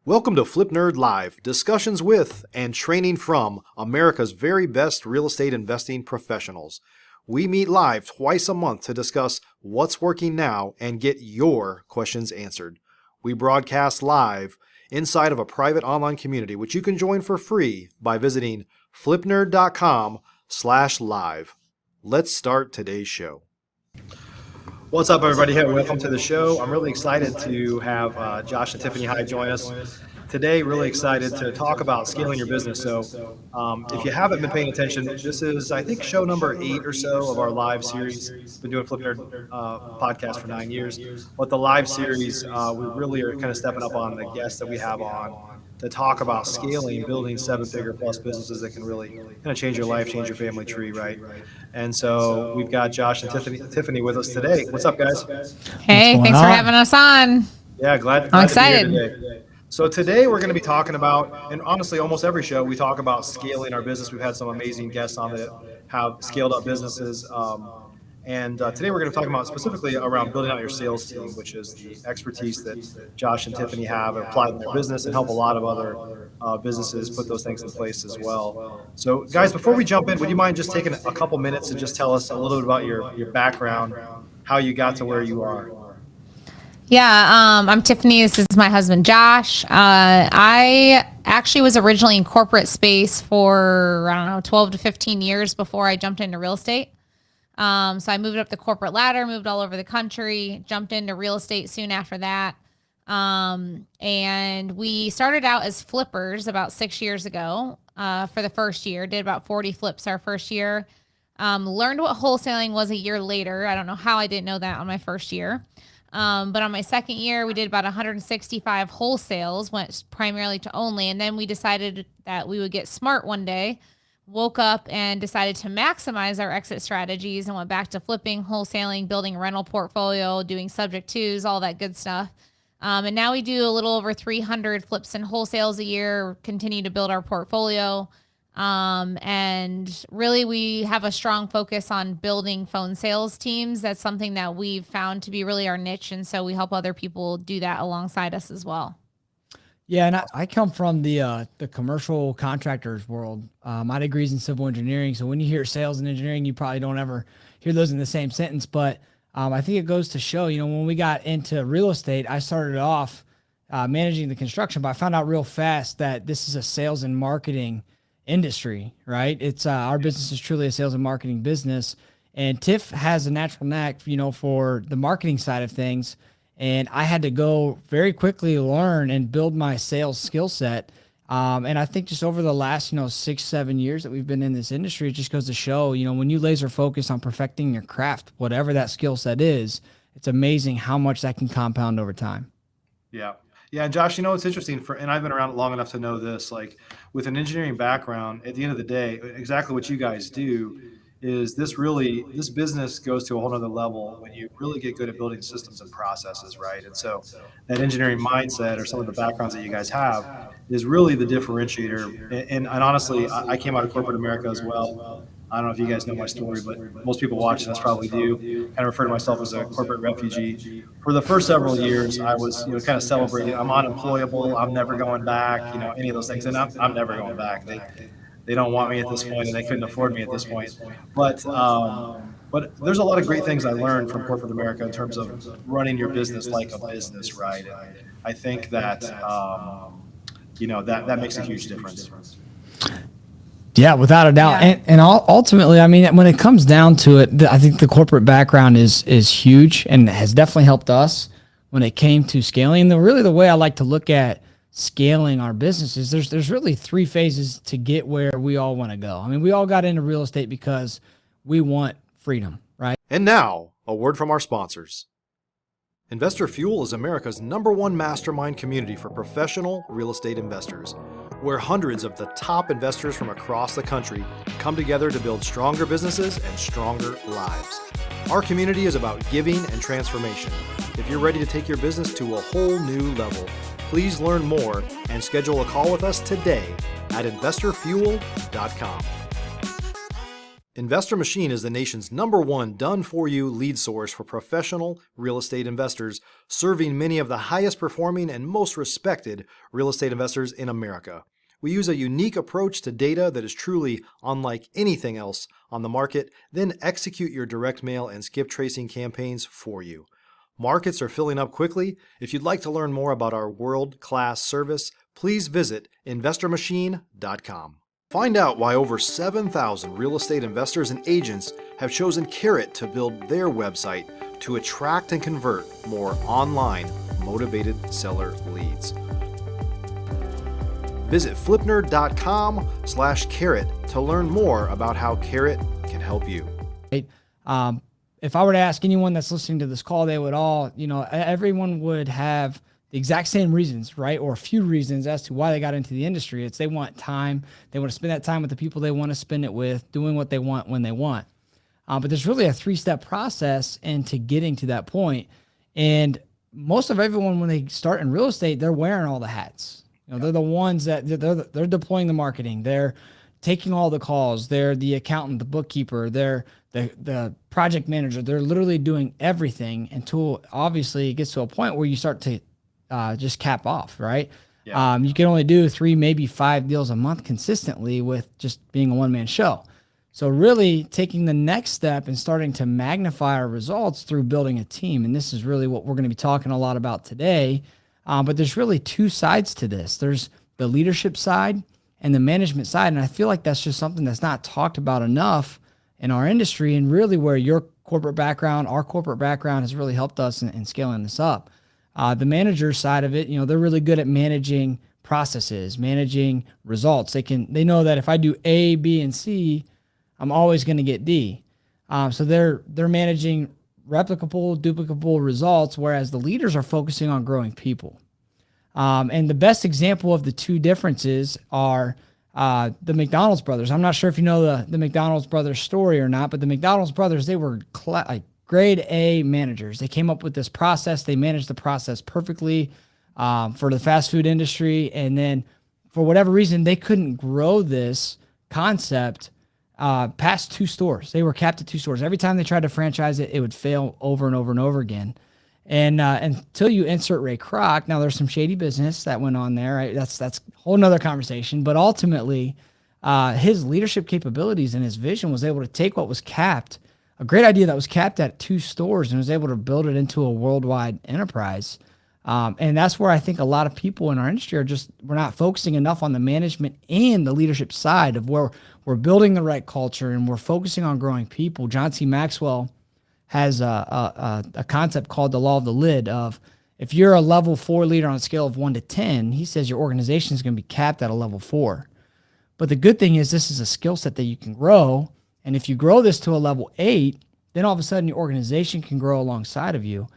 Welcome to Flip Nerd Live, discussions with and training from America's very best real estate investing professionals. We meet live twice a month to discuss what's working now and get your questions answered. We broadcast live inside of a private online community, which you can join for free by visiting flipnerd.com/live. Let's start today's show. What's up, everybody? Hey, welcome to the show. I'm really excited to have Josh and Tiffany High join us today. Really excited to talk about scaling your business. So if you haven't been paying attention, this is, I think, show number 8 or so of our live series. Been doing Flip Nerd podcast for 9 years. But the live series, we really are kind of stepping up on the guests that we have on to talk about scaling, building 7-figure plus businesses that can really kind of change your life, change your family tree, right? And so we've got Josh and Tiffany with us today. What's up, guys? Hey, thanks for having us on. Yeah, glad I'm excited. to be here today. So today we're going to be talking about, and honestly, almost every show we talk about scaling our business. We've had some amazing guests on that have scaled up businesses. And today we're going to talk about specifically around building out your sales team, which is the expertise that Josh and Tiffany have applied in their business and help a lot of other businesses put those things in place as well. So guys, before we jump in, would you mind just taking a couple minutes and just tell us a little bit about your background, how you got to where you are? Yeah, I'm Tiffany. This is my husband, Josh. I actually was originally in corporate space for, 12 to 15 years before I jumped into real estate. So I moved up the corporate ladder, moved all over the country, jumped into real estate soon after that. And we started out as flippers about 6 years ago, for the first year, did about 40 flips our first year. Learned what wholesaling was a year later. I don't know how I didn't know that on my first year. But on my second year, we did about 165 wholesales, went primarily to only. And then we decided that we would get smart one day, woke up and decided to maximize our exit strategies and went back to flipping, wholesaling, building a rental portfolio, doing subject twos, all that good stuff. And now we do a little over 300 flips and wholesales a year, continue to build our portfolio. And really we have a strong focus on building phone sales teams. That's something that we've found to be really our niche. And so we help other people do that alongside us as well. Yeah, and I come from the commercial contractors world. My degree's in civil engineering, so when you hear sales and engineering, you probably don't ever hear those in the same sentence. But I think it goes to show, when we got into real estate, I started off managing the construction, but I found out real fast that this is a sales and marketing industry, right? It's our business is truly a sales and marketing business, and Tiff has a natural knack, for the marketing side of things. And I had to go very quickly learn and build my sales skill set. And I think just over the last, 6-7 years that we've been in this industry, it just goes to show, when you laser focus on perfecting your craft, whatever that skill set is, it's amazing how much that can compound over time. Yeah. Yeah. And Josh, it's interesting and I've been around long enough to know this, like with an engineering background, at the end of the day, exactly what you guys do is this business goes to a whole other level when you really get good at building systems and processes, right? And so that engineering mindset or some of the backgrounds that you guys have is really the differentiator. And honestly, I came out of corporate America as well. I don't know if you guys know my story, but most people watching this probably do. I refer to myself as a corporate refugee. For the first several years, I was, kind of celebrating. I'm unemployable. I'm never going back. Any of those things, and I'm never going back. They don't want me at this point, and they couldn't afford me at this point. But there's a lot of great things I learned from corporate America in terms of running your business like a business, right? And I think that that makes a huge difference. Yeah, without a doubt. Yeah. And ultimately, when it comes down to it, I think the corporate background is huge and has definitely helped us when it came to scaling. And really the way I like to look at scaling our businesses, there's really 3 phases to get where we all want to go. We all got into real estate because we want freedom, right? And now, a word from our sponsors. Investor Fuel is America's #1 mastermind community for professional real estate investors, where hundreds of the top investors from across the country come together to build stronger businesses and stronger lives. Our community is about giving and transformation. If you're ready to take your business to a whole new level, please learn more and schedule a call with us today at investorfuel.com. Investor Machine is the nation's #1 done-for-you lead source for professional real estate investors, serving many of the highest performing and most respected real estate investors in America. We use a unique approach to data that is truly unlike anything else on the market, then execute your direct mail and skip tracing campaigns for you. Markets are filling up quickly. If you'd like to learn more about our world-class service, please visit investormachine.com. Find out why over 7,000 real estate investors and agents have chosen Carrot to build their website to attract and convert more online motivated seller leads. Visit flipnerd.com/carrot to learn more about how Carrot can help you. If I were to ask anyone that's listening to this call, they would all, everyone would have the exact same reasons, right? Or a few reasons as to why they got into the industry. It's they want time. They want to spend that time with the people they want to spend it with, doing what they want when they want. But there's really a 3-step process into getting to that point. And most of everyone, when they start in real estate, they're wearing all the hats. They're the ones that they're deploying the marketing. They're taking all the calls. They're the accountant, the bookkeeper. They're the project manager. They're literally doing everything until obviously it gets to a point where you start to just cap off, right? Yeah. You can only do 3, maybe 5 deals a month consistently with just being a one-man show. So really taking the next step and starting to magnify our results through building a team. And this is really what we're going to be talking a lot about today. But there's really 2 sides to this. There's the leadership side and the management side. And I feel like that's just something that's not talked about enough in our industry, and really where your corporate background, our corporate background has really helped us in scaling this up. The manager side of it, they're really good at managing processes, managing results. They know that if I do A, B, and C, I'm always going to get D. So they're managing replicable, duplicable results, whereas the leaders are focusing on growing people. And the best example of the 2 differences are the McDonald's brothers. I'm not sure if you know the McDonald's brothers story or not, but the McDonald's brothers, they were grade A managers. They came up with this process. They managed the process perfectly for the fast food industry. And then for whatever reason, they couldn't grow this concept past 2 stores. They were capped at 2 stores. Every time they tried to franchise it, it would fail over and over and over again. And until you insert Ray Kroc, now there's some shady business that went on there. Right? That's a whole nother conversation. But ultimately, his leadership capabilities and his vision was able to take what was capped, a great idea that was capped at 2 stores, and was able to build it into a worldwide enterprise. And that's where I think a lot of people in our industry we're not focusing enough on the management and the leadership side of where we're building the right culture and we're focusing on growing people. John C. Maxwell has a concept called the law of the lid of if you're a level 4 leader on a scale of 1 to 10, he says your organization is going to be capped at a level 4. But the good thing is this is a skill set that you can grow. And if you grow this to a level 8, then all of a sudden your organization can grow alongside of you.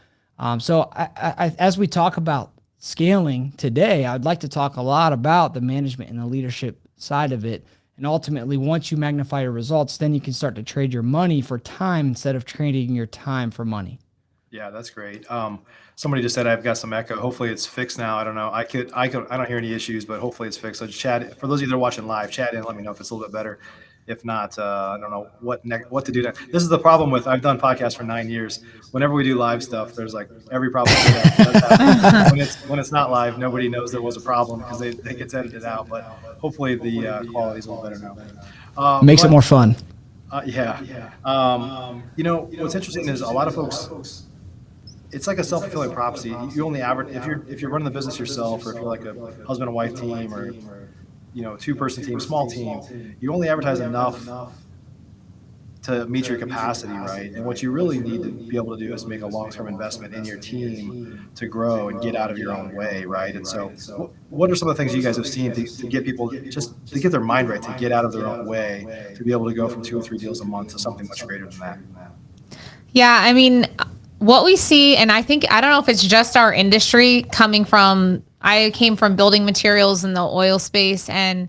So as we talk about scaling today, I'd like to talk a lot about the management and the leadership side of it. And ultimately, once you magnify your results, then you can start to trade your money for time instead of trading your time for money. Yeah, that's great. Somebody just said I've got some echo. Hopefully it's fixed now. I don't know. I don't hear any issues, but hopefully it's fixed. So chat, for those of you that are watching live, chat in, let me know if it's a little bit better. If not, I don't know what to do next. This is the problem with, I've done podcasts for 9 years. Whenever we do live stuff, there's like every problem. when it's not live, nobody knows there was a problem because they get edited out. But hopefully the quality's a little better now. Makes it more fun. Yeah. What's interesting is a lot of folks, it's like a self-fulfilling prophecy. You only average, if you're running the business yourself, or if you're like a husband and wife team, or 2-person team, small team, you only advertise enough to meet your capacity, right? And what you really need to be able to do is make a long-term investment in your team to grow and get out of your own way, right? And so what are some of the things you guys have seen to get people just to get their mind right, to get out of their own way, to be able to go from 2 or 3 deals a month to something much greater than that? Yeah, I mean, what we see, and I don't know if it's just our industry I came from building materials in the oil space, and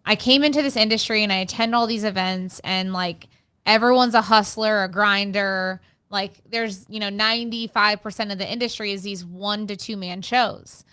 I came into this industry and I attend all these events, and like everyone's a hustler, a grinder. Like there's, 95% of the industry is these 1 to 2 man shows.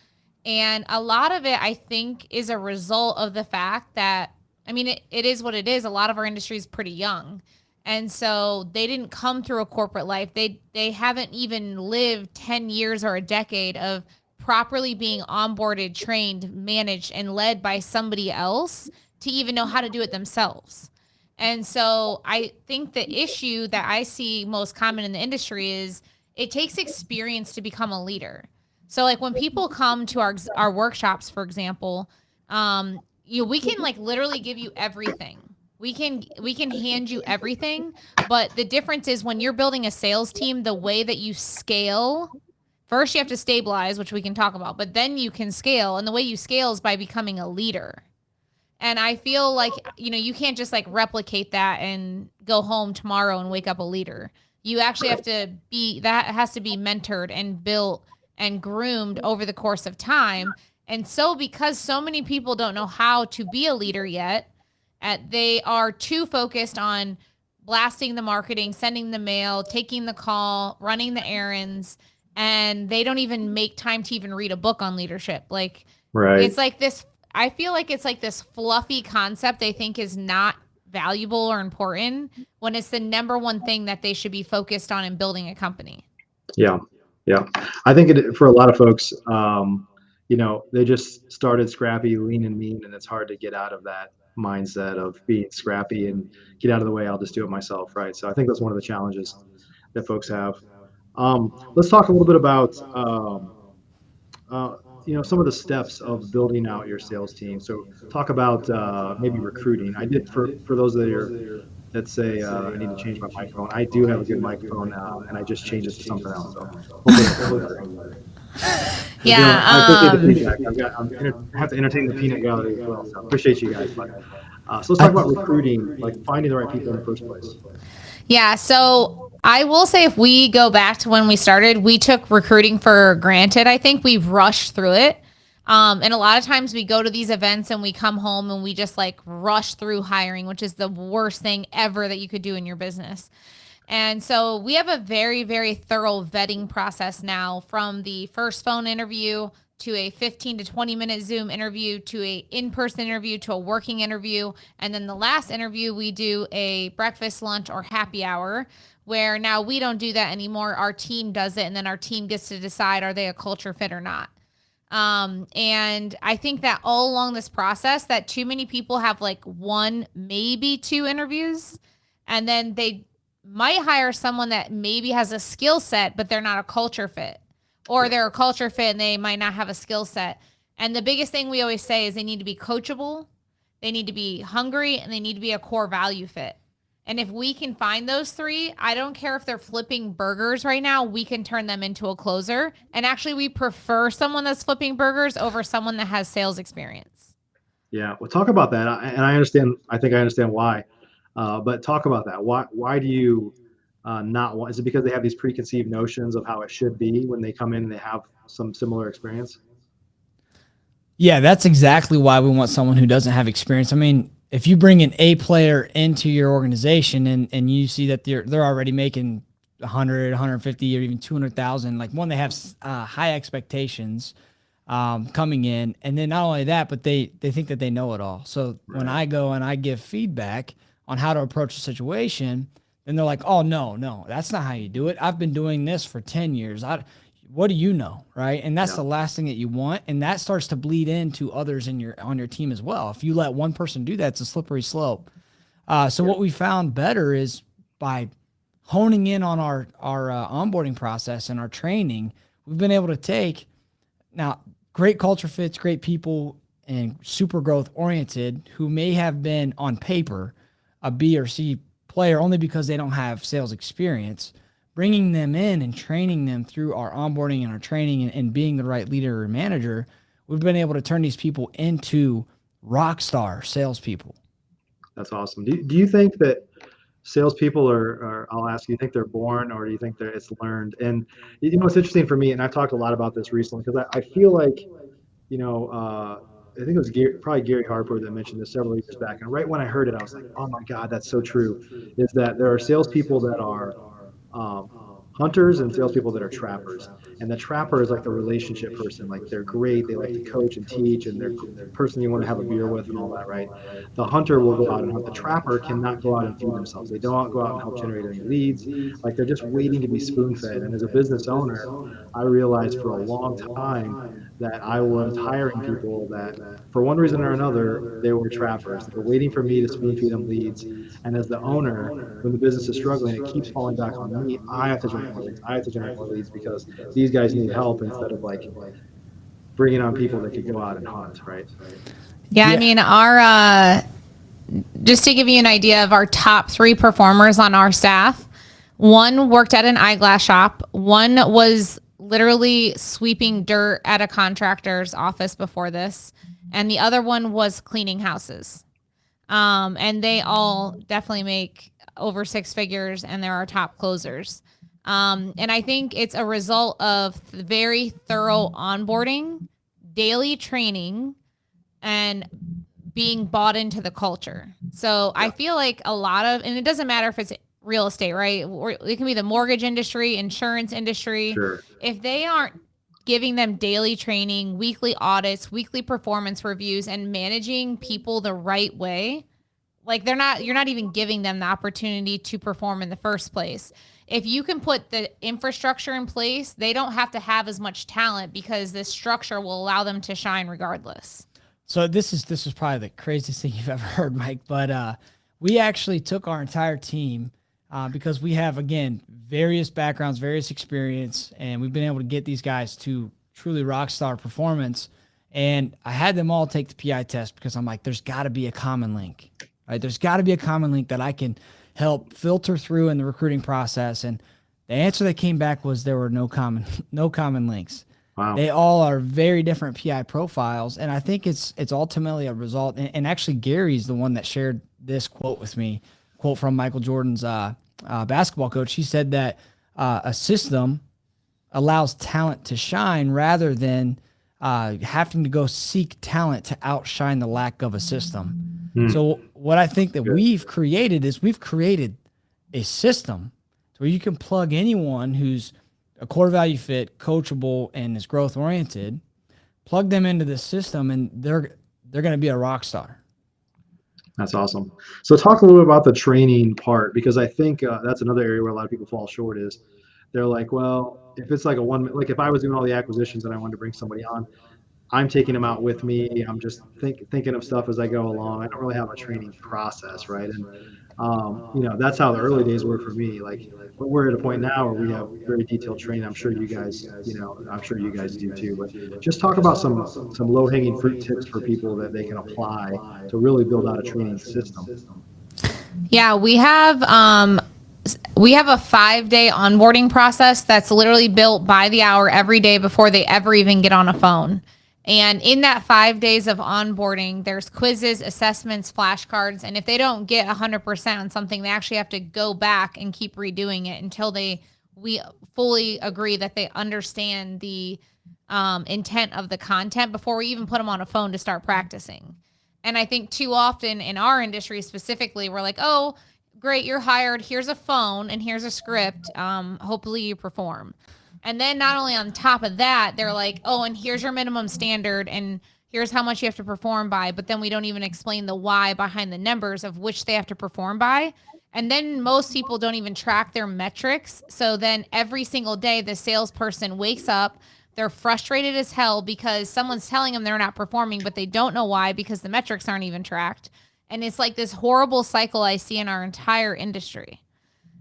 And a lot of it, I think, is a result of the fact that I mean, it is what it is. A lot of our industry is pretty young. And so they didn't come through a corporate life. They haven't even lived 10 years or a decade of properly being onboarded, trained, managed, and led by somebody else to even know how to do it themselves. And so I think the issue that I see most common in the industry is it takes experience to become a leader. So like when people come to our workshops, for example, we can like literally give you everything. We can hand you everything, but the difference is when you're building a sales team, the way that you scale, first you have to stabilize, which we can talk about, but then you can scale, and the way you scale is by becoming a leader. And I feel like, you can't just like replicate that and go home tomorrow and wake up a leader. You actually have to that has to be mentored and built and groomed over the course of time. And so, because so many people don't know how to be a leader yet, they are too focused on blasting the marketing, sending the mail, taking the call, running the errands, and they don't even make time to even read a book on leadership. Like, Right. it's like this, I feel like it's like this fluffy concept they think is not valuable or important when it's the number one thing that they should be focused on in building a company. Yeah. Yeah. I think for a lot of folks, they just started scrappy, lean and mean, and it's hard to get out of that mindset of being scrappy and get out of the way. I'll just do it myself. Right. So I think that's one of the challenges that folks have. Let's talk a little bit about, some of the steps of building out your sales team. So talk about maybe recruiting. I did for those that say I need to change my microphone. I do have a good microphone now, and I just changed it to something else. So hopefully that sounds better. Yeah. I appreciate the feedback. I have to entertain the peanut gallery as well. So appreciate you guys. But so let's talk about recruiting, like finding the right people in the first place. Yeah. So I will say, if we go back to when we started, we took recruiting for granted. I think we rushed through it. And a lot of times we go to these events and we come home and we just like rush through hiring, which is the worst thing ever that you could do in your business. And so we have a very, very thorough vetting process now, from the first phone interview to a 15 to 20-minute Zoom interview to a in-person interview to a working interview. And then the last interview, we do a breakfast, lunch, or happy hour, where now we don't do that anymore. Our team does it, and then our team gets to decide, are they a culture fit or not? And I think that all along this process, that too many people have like one, maybe two interviews, and then they might hire someone that maybe has a skill set, but they're not a culture fit, or they're a culture fit and they might not have a skill set. And the biggest thing we always say is they need to be coachable, they need to be hungry, and they need to be a core value fit. And if we can find those three, I don't care if they're flipping burgers right now, we can turn them into a closer. And actually, we prefer someone that's flipping burgers over someone that has sales experience. Yeah, well, talk about that. And I understand. I think I understand why. But talk about that. Why do you not want? Is it because they have these preconceived notions of how it should be when they come in and they have some similar experience? Yeah, that's exactly why we want someone who doesn't have experience. I mean, if you bring an A player into your organization and you see that they're already making 100, 150, or even 200,000, like, one, they have high expectations coming in, and then not only that, but they think that they know it all. So when I go and I give feedback on how to approach a situation, then they're like, "Oh, no, that's not how you do it. I've been doing this for 10 years. What do you know?" Right? And that's the last thing that you want, and that starts to bleed into others on your team as well. If you let one person do that, it's a slippery slope. So what we found better is by honing in on our onboarding process and our training, we've been able to take now great culture fits, great people, and super growth oriented, who may have been on paper a B or C player only because they don't have sales experience, bringing them in and training them through our onboarding and our training and being the right leader or manager. We've been able to turn these people into rock star salespeople. That's awesome. Do you think that salespeople are, I'll ask, you think they're born, or do you think it's learned? And it's interesting for me, and I've talked a lot about this recently, because I feel like, I think it was probably Gary Harper that mentioned this several years back. And right when I heard it, I was like, oh my God, that's so true. Is that there are salespeople that are hunters and salespeople that are trappers. And the trapper is like the relationship person. Like they're great. They like to coach and teach, and they're the person you want to have a beer with and all that, right? The hunter will go out and hunt. The trapper cannot go out and feed themselves. They don't go out and help generate any leads. Like they're just waiting to be spoon fed. And as a business owner, I realized for a long time that I was hiring people that, for one reason or another, they were trappers. They were waiting for me to spoon feed them leads. And as the owner, when the business is struggling, it keeps falling back on me. I have to generate more leads. I have to generate more leads because these guys need help instead of like bringing on people that could go out and hunt, right? Yeah, I mean, our just to give you an idea of our top 3 performers on our staff, one worked at an eyeglass shop, one was literally sweeping dirt at a contractor's office before this, and the other one was cleaning houses. And they all definitely make over 6 figures, and they're our top closers. And I think it's a result of very thorough onboarding, daily training, and being bought into the culture. So I feel like a lot of, and it doesn't matter if it's real estate, right? Or it can be the mortgage industry, insurance industry. Sure. If they aren't giving them daily training, weekly audits, weekly performance reviews, and managing people the right way, like you're not even giving them the opportunity to perform in the first place. If you can put the infrastructure in place, they don't have to have as much talent because this structure will allow them to shine regardless. So this is probably the craziest thing you've ever heard, Mike. But we actually took our entire team because we have, again, various backgrounds, various experience, and we've been able to get these guys to truly rock star performance. And I had them all take the PI test because I'm like, there's got to be a common link, right? There's got to be a common link that I can help filter through in the recruiting process. And the answer that came back was there were no common links. Wow. They all are very different PI profiles, and I think it's ultimately a result. And actually, Gary's the one that shared this quote with me, quote from Michael Jordan's basketball coach. He said that a system allows talent to shine rather than having to go seek talent to outshine the lack of a system. So what I think that we've created is we've created a system where you can plug anyone who's a core value fit, coachable, and is growth oriented, plug them into the system, and they're going to be a rock star. That's awesome. So talk a little bit about the training part, because I think that's another area where a lot of people fall short is they're like, well, if it's like like if I was doing all the acquisitions and I wanted to bring somebody on, I'm taking them out with me. I'm just thinking of stuff as I go along. I don't really have a training process, right? And that's how the early days were for me. Like, but we're at a point now where we have very detailed training. I'm sure you guys do too. But just talk about some low-hanging fruit tips for people that they can apply to really build out a training system. Yeah, we have a 5-day onboarding process that's literally built by the hour every day before they ever even get on a phone. And in that 5 days of onboarding, there's quizzes, assessments, flashcards. And if they don't get 100% on something, they actually have to go back and keep redoing it until we fully agree that they understand the intent of the content before we even put them on a phone to start practicing. And I think too often in our industry specifically, we're like, oh, great, you're hired. Here's a phone and here's a script. Hopefully you perform. And then not only on top of that, they're like, oh, and here's your minimum standard and here's how much you have to perform by. But then we don't even explain the why behind the numbers of which they have to perform by. And then most people don't even track their metrics. So then every single day, the salesperson wakes up, they're frustrated as hell because someone's telling them they're not performing, but they don't know why because the metrics aren't even tracked. And it's like this horrible cycle I see in our entire industry.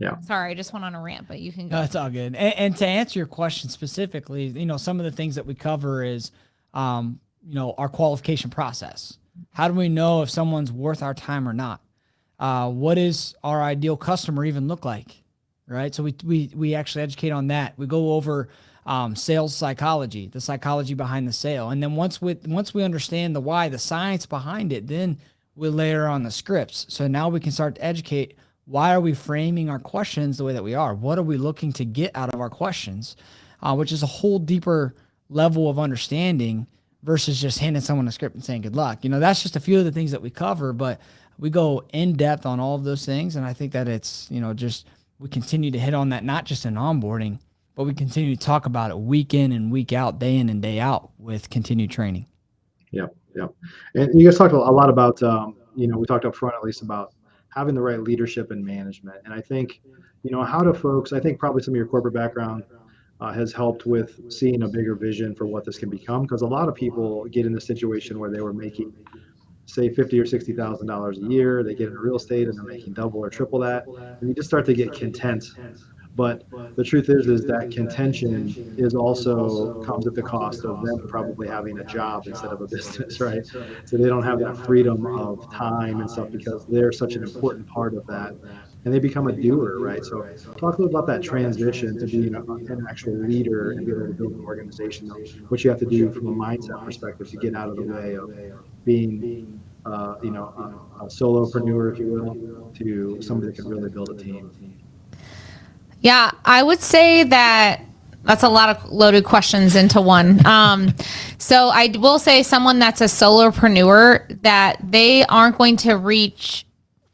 Yeah. Sorry, I just went on a rant, but you can go. No, it's all good. And to answer your question specifically, some of the things that we cover is, our qualification process. How do we know if someone's worth our time or not? What does our ideal customer even look like? Right. So we actually educate on that. We go over sales psychology, the psychology behind the sale. And then once we understand the why, the science behind it, then we layer on the scripts. So now we can start to educate. Why are we framing our questions the way that we are? What are we looking to get out of our questions? Which is a whole deeper level of understanding versus just handing someone a script and saying good luck. That's just a few of the things that we cover, but we go in depth on all of those things. And I think that it's, just we continue to hit on that, not just in onboarding, but we continue to talk about it week in and week out, day in and day out with continued training. Yeah, yeah. And you guys talked a lot about, we talked up front at least about having the right leadership and management. And I think, how do folks, I think probably some of your corporate background has helped with seeing a bigger vision for what this can become. Because a lot of people get in the situation where they were making, say, $50,000 or $60,000 a year. They get into real estate and they're making double or triple that, and you just start to get content. But the truth is that contention is also comes at the cost of them probably having a job instead of a business, right? So they don't have that freedom of time and stuff because they're such an important part of that, and they become a doer, right? So talk a little about that transition to being an actual leader and being able to build an organization. What you have to do from a mindset perspective to get out of the way of being, a solopreneur, if you will, to somebody that can really build a team. Yeah, I would say that that's a lot of loaded questions into one. So I will say someone that's a solopreneur, that they aren't going to reach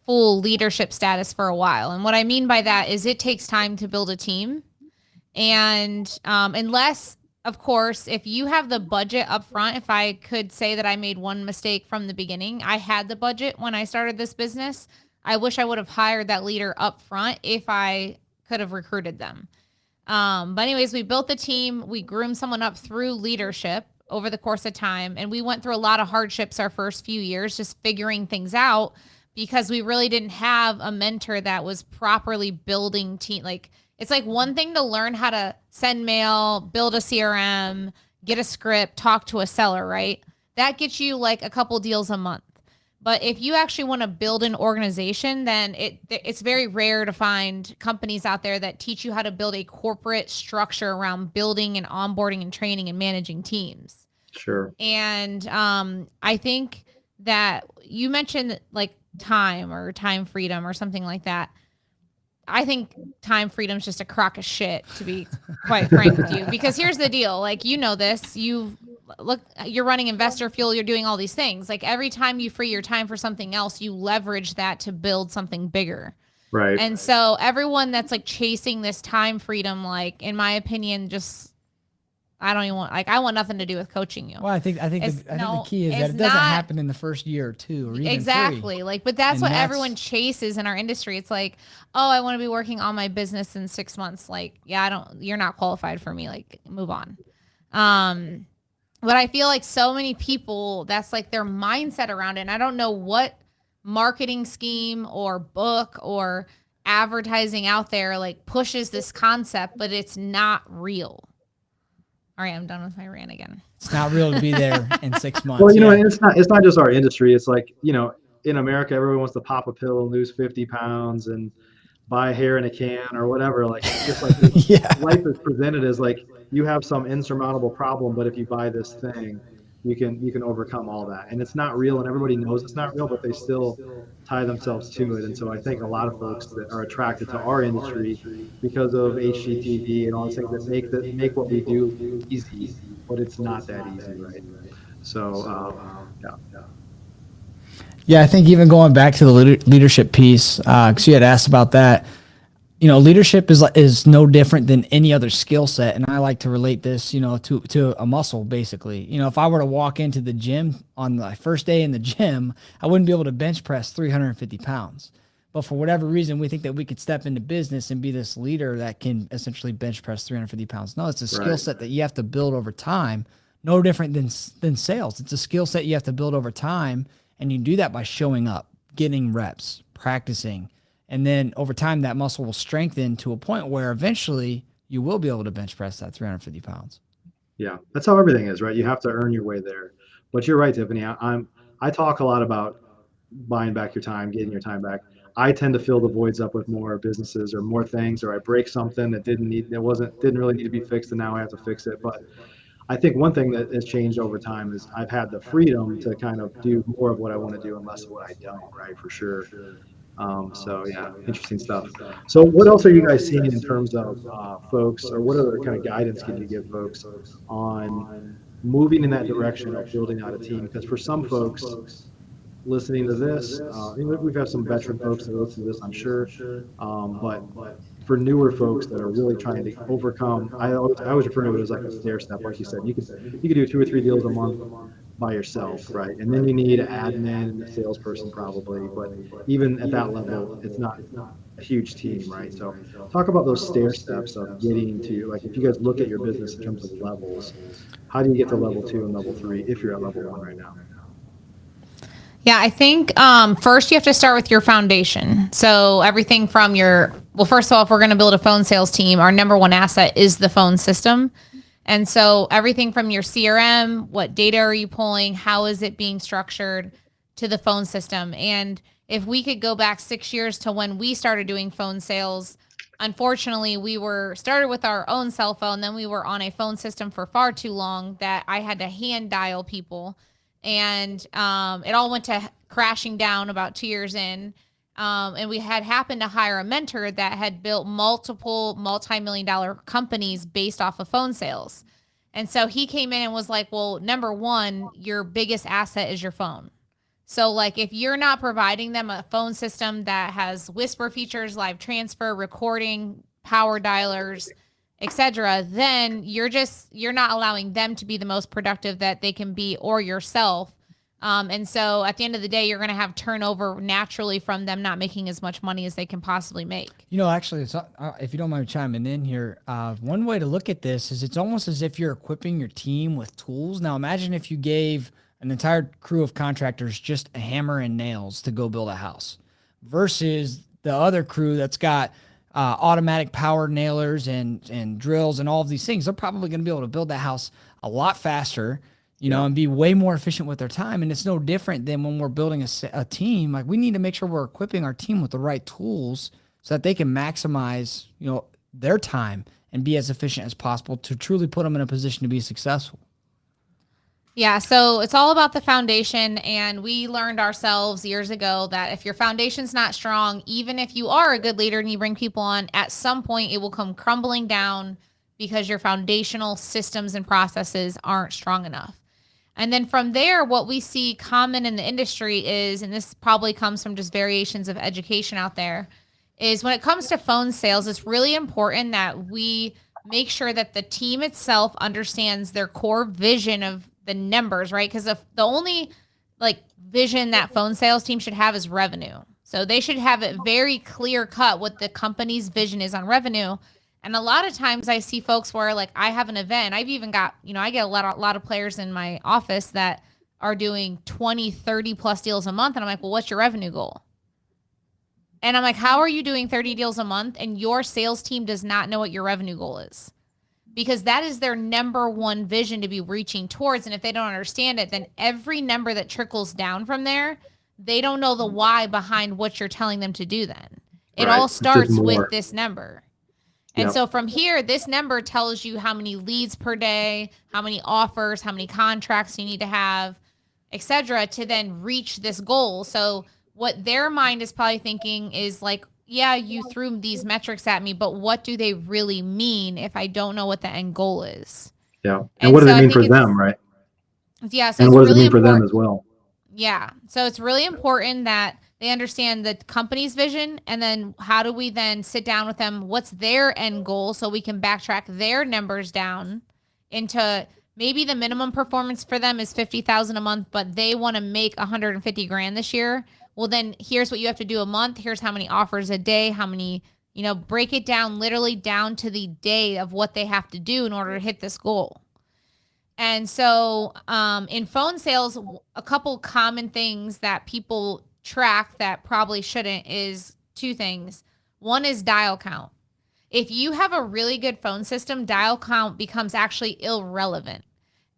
full leadership status for a while. And what I mean by that is it takes time to build a team. And unless, of course, if you have the budget up front, if I could say that I made one mistake from the beginning, I had the budget when I started this business. I wish I would have hired that leader up front if I could have recruited them. But anyways, we built the team. We groomed someone up through leadership over the course of time. And we went through a lot of hardships our first few years, just figuring things out because we really didn't have a mentor that was properly building team. Like, it's like one thing to learn how to send mail, build a CRM, get a script, talk to a seller, right? That gets you like a couple deals a month. But if you actually want to build an organization, then it's very rare to find companies out there that teach you how to build a corporate structure around building and onboarding and training and managing teams. Sure. And I think that you mentioned like time or time freedom or something like that. I think time freedom is just a crock of shit, to be quite frank with you, because here's the deal. Like, this, you're running Investor Fuel, you're doing all these things. Like, every time you free your time for something else, you leverage that to build something bigger. Right. And so everyone that's like chasing this time freedom, like, in my opinion, just, I don't even want, like, I want nothing to do with coaching you. Well, I think the key is that it doesn't happen in the first year or two or even exactly 3. Like, but that's what everyone chases in our industry. It's like, oh, I want to be working on my business in 6 months. Like, yeah, you're not qualified for me. Like, move on. But I feel like so many people, that's like their mindset around it. And I don't know what marketing scheme or book or advertising out there like pushes this concept, but it's not real. All right, I'm done with my rant again. It's not real to be there in 6 months. Well, and it's not just our industry. It's like, in America, everyone wants to pop a pill and lose 50 pounds and buy hair in a can or whatever. Like, it's just like life is presented as like you have some insurmountable problem, but if you buy this thing, you can overcome all that. And it's not real, and everybody knows it's not real, but they still tie themselves to it. And so I think a lot of folks that are attracted to our industry because of HGTV and all these things that make what we do easy, but it's not that easy, right? So yeah, I think even going back to the leadership piece, because you had asked about that. Leadership is no different than any other skill set, and I like to relate this, to a muscle, basically. If I were to walk into the gym on my first day in the gym, I wouldn't be able to bench press 350 pounds. But for whatever reason, we think that we could step into business and be this leader that can essentially bench press 350 pounds. No, it's a skill set that you have to build over time. No different than sales. It's a skill set you have to build over time, and you do that by showing up, getting reps, practicing. And then over time, that muscle will strengthen to a point where eventually you will be able to bench press that 350 pounds. Yeah, that's how everything is, right? You have to earn your way there. But you're right, Tiffany. I talk a lot about buying back your time, getting your time back. I tend to fill the voids up with more businesses or more things, or I break something that didn't really need to be fixed, and now I have to fix it. But I think one thing that has changed over time is I've had the freedom to kind of do more of what I want to do and less of what I don't, right? For sure. So yeah, interesting stuff. So what else are you guys seeing in terms of folks, or what other kind of guidance can you give folks on moving in that direction of building out a team? Because for some folks listening to this, we've had some veteran folks that listen to this, I'm sure, but for newer folks that are really trying to overcome, I always refer to it as like a stair step. Like you said, you could do 2 or 3 deals a month by yourself, right? And then you need an admin and a salesperson probably, but even at that level, it's not a huge team, right? So talk about those stair steps of getting to, like, if you guys look at your business in terms of levels, how do you get to level 2 and level 3 if you're at level 1 right now? Yeah, I think first you have to start with your foundation. So everything from first of all, if we're going to build a phone sales team, our number one asset is the phone system. And so everything from your CRM, what data are you pulling, how is it being structured, to the phone system. And if we could go back 6 years to when we started doing phone sales, unfortunately, we started with our own cell phone. Then we were on a phone system for far too long that I had to hand dial people. And it all went to crashing down about 2 years in. And we had happened to hire a mentor that had built multiple multi-million-dollar companies based off of phone sales. And so he came in and was like, well, number one, your biggest asset is your phone. So like if you're not providing them a phone system that has whisper features, live transfer, recording, power dialers, etc., then you're not allowing them to be the most productive that they can be, or yourself. And so at the end of the day, you're going to have turnover naturally from them not making as much money as they can possibly make. Actually, if you don't mind chiming in here, one way to look at this is it's almost as if you're equipping your team with tools. Now, imagine if you gave an entire crew of contractors just a hammer and nails to go build a house versus the other crew that's got automatic power nailers and drills and all of these things. They're probably going to be able to build that house a lot faster, and be way more efficient with their time. And it's no different than when we're building a team. Like, we need to make sure we're equipping our team with the right tools so that they can maximize, their time and be as efficient as possible to truly put them in a position to be successful. Yeah, so it's all about the foundation, and we learned ourselves years ago that if your foundation's not strong, even if you are a good leader and you bring people on, at some point it will come crumbling down because your foundational systems and processes aren't strong enough. And then from there, what we see common in the industry is, and this probably comes from just variations of education out there, is when it comes to phone sales, it's really important that we make sure that the team itself understands their core vision of the numbers, right? Because the only vision that phone sales team should have is revenue. So they should have it very clear cut what the company's vision is on revenue. And a lot of times I see folks where I have an event, I've even got, I get a lot of players in my office that are doing 20, 30 plus deals a month. And I'm like, well, what's your revenue goal? And I'm like, how are you doing 30 deals a month and your sales team does not know what your revenue goal is? Because that is their number one vision to be reaching towards. And if they don't understand it, then every number that trickles down from there, they don't know the why behind what you're telling them to do then. It all starts with this number. And so from here, this number tells you how many leads per day, how many offers, how many contracts you need to have, etc., to then reach this goal. So what their mind is probably thinking is yeah, you threw these metrics at me, but what do they really mean if I don't know what the end goal is? Yeah. And what does it mean for them, right? Yeah. So and what does it mean for them as well? Yeah. So it's really important that they understand the company's vision, and then how do we then sit down with them? What's their end goal so we can backtrack their numbers down into maybe the minimum performance for them is 50,000 a month, but they want to make 150 grand this year. Well, then here's what you have to do a month. Here's how many offers a day, how many, break it down literally down to the day of what they have to do in order to hit this goal. And so in phone sales, a couple common things that people track that probably shouldn't is 2 things. One is dial count. If you have a really good phone system, dial count becomes actually irrelevant.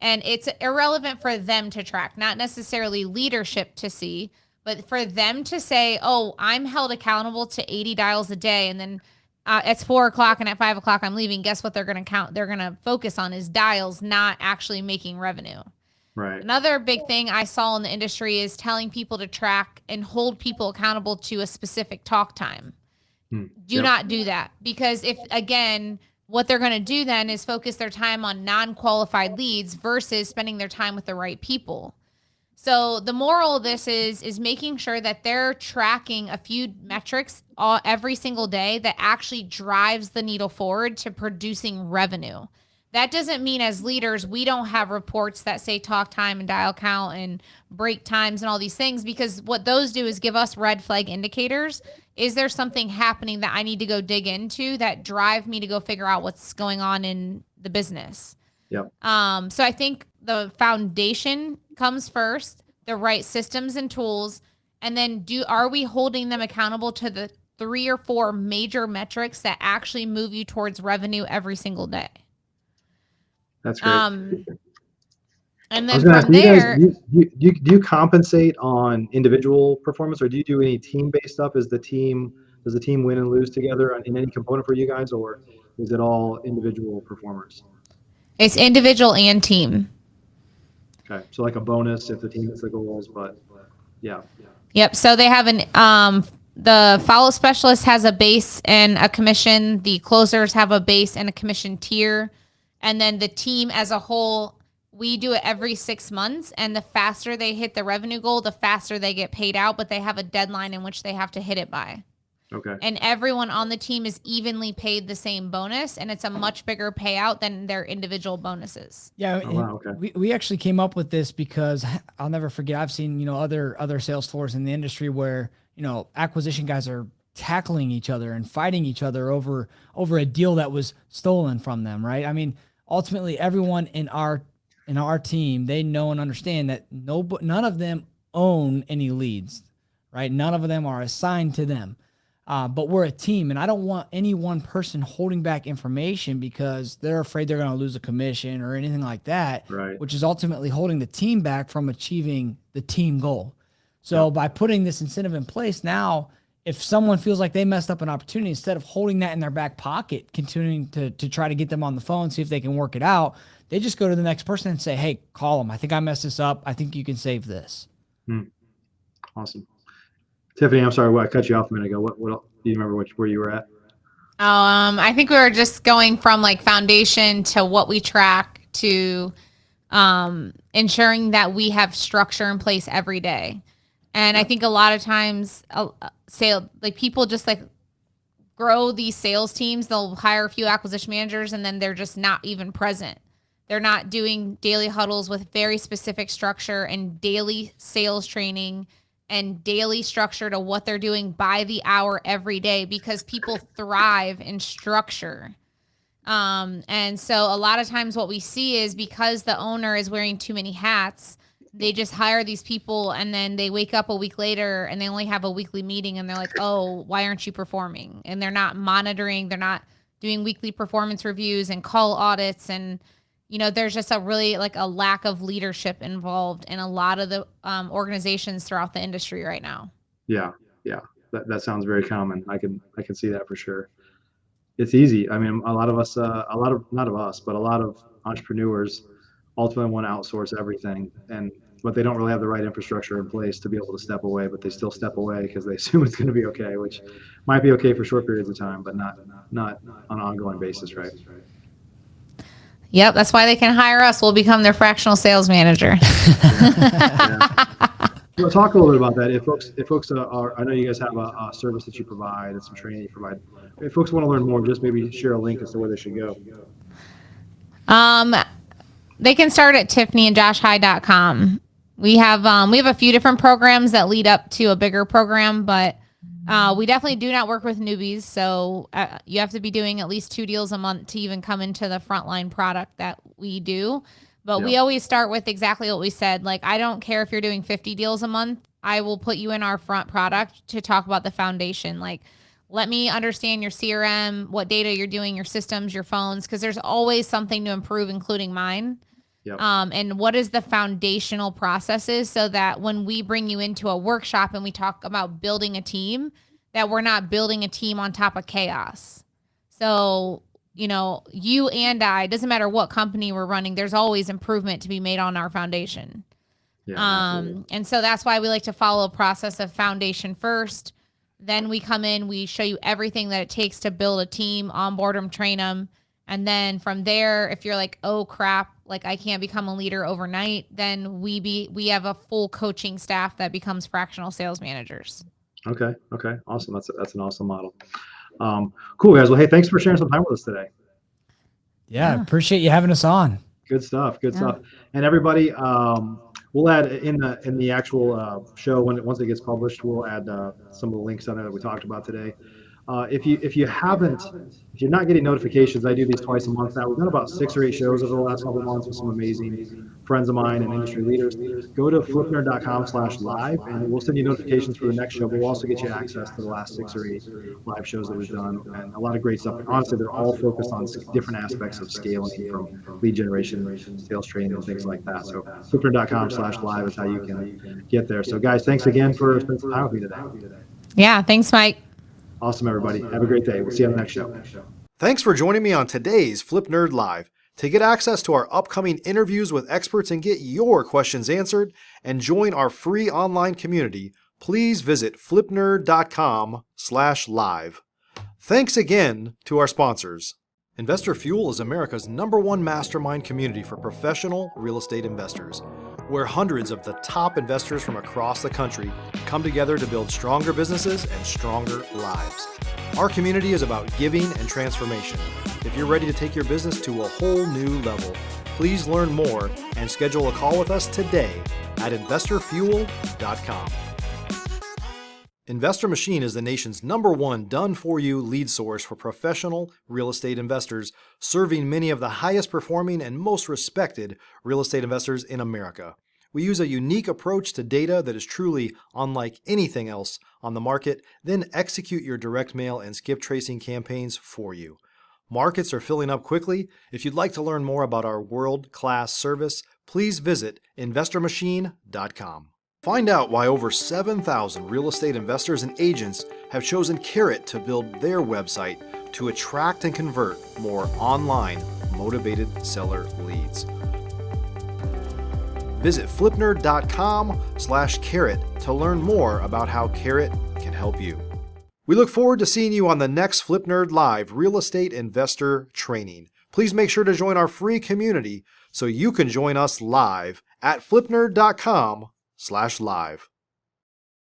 And it's irrelevant for them to track, not necessarily leadership to see, but for them to say, oh, I'm held accountable to 80 dials a day. And then it's 4:00 and at 5:00 I'm leaving. Guess what they're going to count? They're going to focus on is dials, not actually making revenue. Right. Another big thing I saw in the industry is telling people to track and hold people accountable to a specific talk time. Do not do that, because what they're going to do then is focus their time on non-qualified leads versus spending their time with the right people. So the moral of this is making sure that they're tracking a few metrics every single day that actually drives the needle forward to producing revenue. That doesn't mean as leaders we don't have reports that say talk time and dial count and break times and all these things, because what those do is give us red flag indicators. Is there something happening that I need to go dig into that drive me to go figure out what's going on in the business? Yep. So I think the foundation comes first, the right systems and tools, and then are we holding them accountable to the 3 or 4 major metrics that actually move you towards revenue every single day? That's great. And I then was going to ask, from do you guys there, do you compensate on individual performance, or do you do any team-based stuff? Does the team win and lose together in any component for you guys, or is it all individual performers? it's individual and team. Okay, so like a bonus if the team hits the goals, but yeah. Yep. So they have the follow specialist has a base and a commission. The closers have a base and a commission tier. And then the team as a whole, we do it every 6 months. And the faster they hit the revenue goal, the faster they get paid out. But they have a deadline in which they have to hit it by. Okay. And everyone on the team is evenly paid the same bonus. And it's a much bigger payout than their individual bonuses. Yeah, Oh, wow, okay. we actually came up with this because I'll never forget. I've seen other sales floors in the industry where acquisition guys are tackling each other and fighting each other over a deal that was stolen from them. Right? I mean, ultimately, everyone in our team, they know and understand that none of them own any leads. Right? None of them are assigned to them. But we're a team, and I don't want any one person holding back information because they're afraid they're going to lose a commission or anything like that, Right. which is ultimately holding the team back from achieving the team goal. So by putting this incentive in place now, if someone feels like they messed up an opportunity, instead of holding that in their back pocket, continuing to try to get them on the phone, see if they can work it out, they just go to the next person and say, hey, call them. I think I messed this up. I think you can save this. Awesome. Tiffany, I'm sorry, I cut you off a minute ago. What else, do you remember where you were at? I think we were just going from like foundation to what we track to ensuring that we have structure in place every day. And I think a lot of times people just like grow these sales teams. They'll hire a few acquisition managers and then they're just not even present. They're not doing daily huddles with very specific structure and daily sales training and daily structure to what they're doing by the hour every day, because people thrive in structure. And so a lot of times what we see is because the owner is wearing too many hats, they just hire these people and then they wake up a week later and they only have a weekly meeting and they're like, oh, why aren't you performing? And they're not monitoring, they're not doing weekly performance reviews and call audits. And there's just a really like a lack of leadership involved in a lot of the organizations throughout the industry right now. Yeah. That sounds very common. I can see that for sure. It's easy. I mean, a lot of us, not of us, but a lot of entrepreneurs ultimately want to outsource everything, but they don't really have the right infrastructure in place to be able to step away, but they still step away because they assume it's going to be okay, which might be okay for short periods of time, but not on an ongoing basis, right? Yep, that's why they can hire us. We'll become their fractional sales manager. Yeah. Well, talk a little bit about that. If folks are, I know you guys have a service that you provide and some training you provide. If folks want to learn more, just maybe share a link as to where they should go. They can start at tiffanyandjoshhigh.com. We have a few different programs that lead up to a bigger program, but we definitely do not work with newbies. So you have to be doing at least 2 deals a month to even come into the frontline product that we do. But we always start with exactly what we said. Like, I don't care if you're doing 50 deals a month. I will put you in our front product to talk about the foundation. Like, let me understand your CRM, what data you're doing, your systems, your phones, because there's always something to improve, including mine. Yep. And what is the foundational processes so that when we bring you into a workshop and we talk about building a team, that we're not building a team on top of chaos. So, you and I, doesn't matter what company we're running, there's always improvement to be made on our foundation. Yeah, and so that's why we like to follow a process of foundation first. Then we come in, we show you everything that it takes to build a team, onboard them, train them. And then from there, if you're like, oh crap, like I can't become a leader overnight, then we have a full coaching staff that becomes fractional sales managers. Okay. Okay. Awesome. That's an awesome model. Cool, guys. Well, hey, thanks for sharing some time with us today. Yeah, appreciate you having us on. Good stuff. Good stuff. And everybody, we'll add in the actual show once it gets published, we'll add some of the links on it that we talked about today. If you're not getting notifications, I do these twice a month now. We've done about 6 or 8 shows over the last couple of months with some amazing friends of mine and industry leaders. Go to flipnerd.com/live and we'll send you notifications for the next show, but we'll also get you access to the last 6 or 8 live shows that we've done, and a lot of great stuff. And honestly, they're all focused on different aspects of scaling, from lead generation, sales training, and things like that. So flipnerd.com/live is how you can get there. So guys, thanks again for spending some time with me today. Yeah. Thanks, Mike. Awesome, everybody. Have a great day. We'll see you on the next show. Thanks for joining me on today's Flip Nerd Live. To get access to our upcoming interviews with experts and get your questions answered and join our free online community, please visit flipnerd.com/live. Thanks again to our sponsors. Investor Fuel is America's #1 mastermind community for professional real estate investors, where hundreds of the top investors from across the country come together to build stronger businesses and stronger lives. Our community is about giving and transformation. If you're ready to take your business to a whole new level, please learn more and schedule a call with us today at investorfuel.com. Investor Machine is the nation's #1 done-for-you lead source for professional real estate investors, serving many of the highest performing and most respected real estate investors in America. We use a unique approach to data that is truly unlike anything else on the market, then execute your direct mail and skip tracing campaigns for you. Markets are filling up quickly. If you'd like to learn more about our world-class service, please visit investormachine.com. Find out why over 7,000 real estate investors and agents have chosen Carrot to build their website to attract and convert more online motivated seller leads. Visit flipnerd.com/carrot to learn more about how Carrot can help you. We look forward to seeing you on the next Flip Nerd Live Real Estate Investor Training. Please make sure to join our free community so you can join us live at flipnerd.com/live.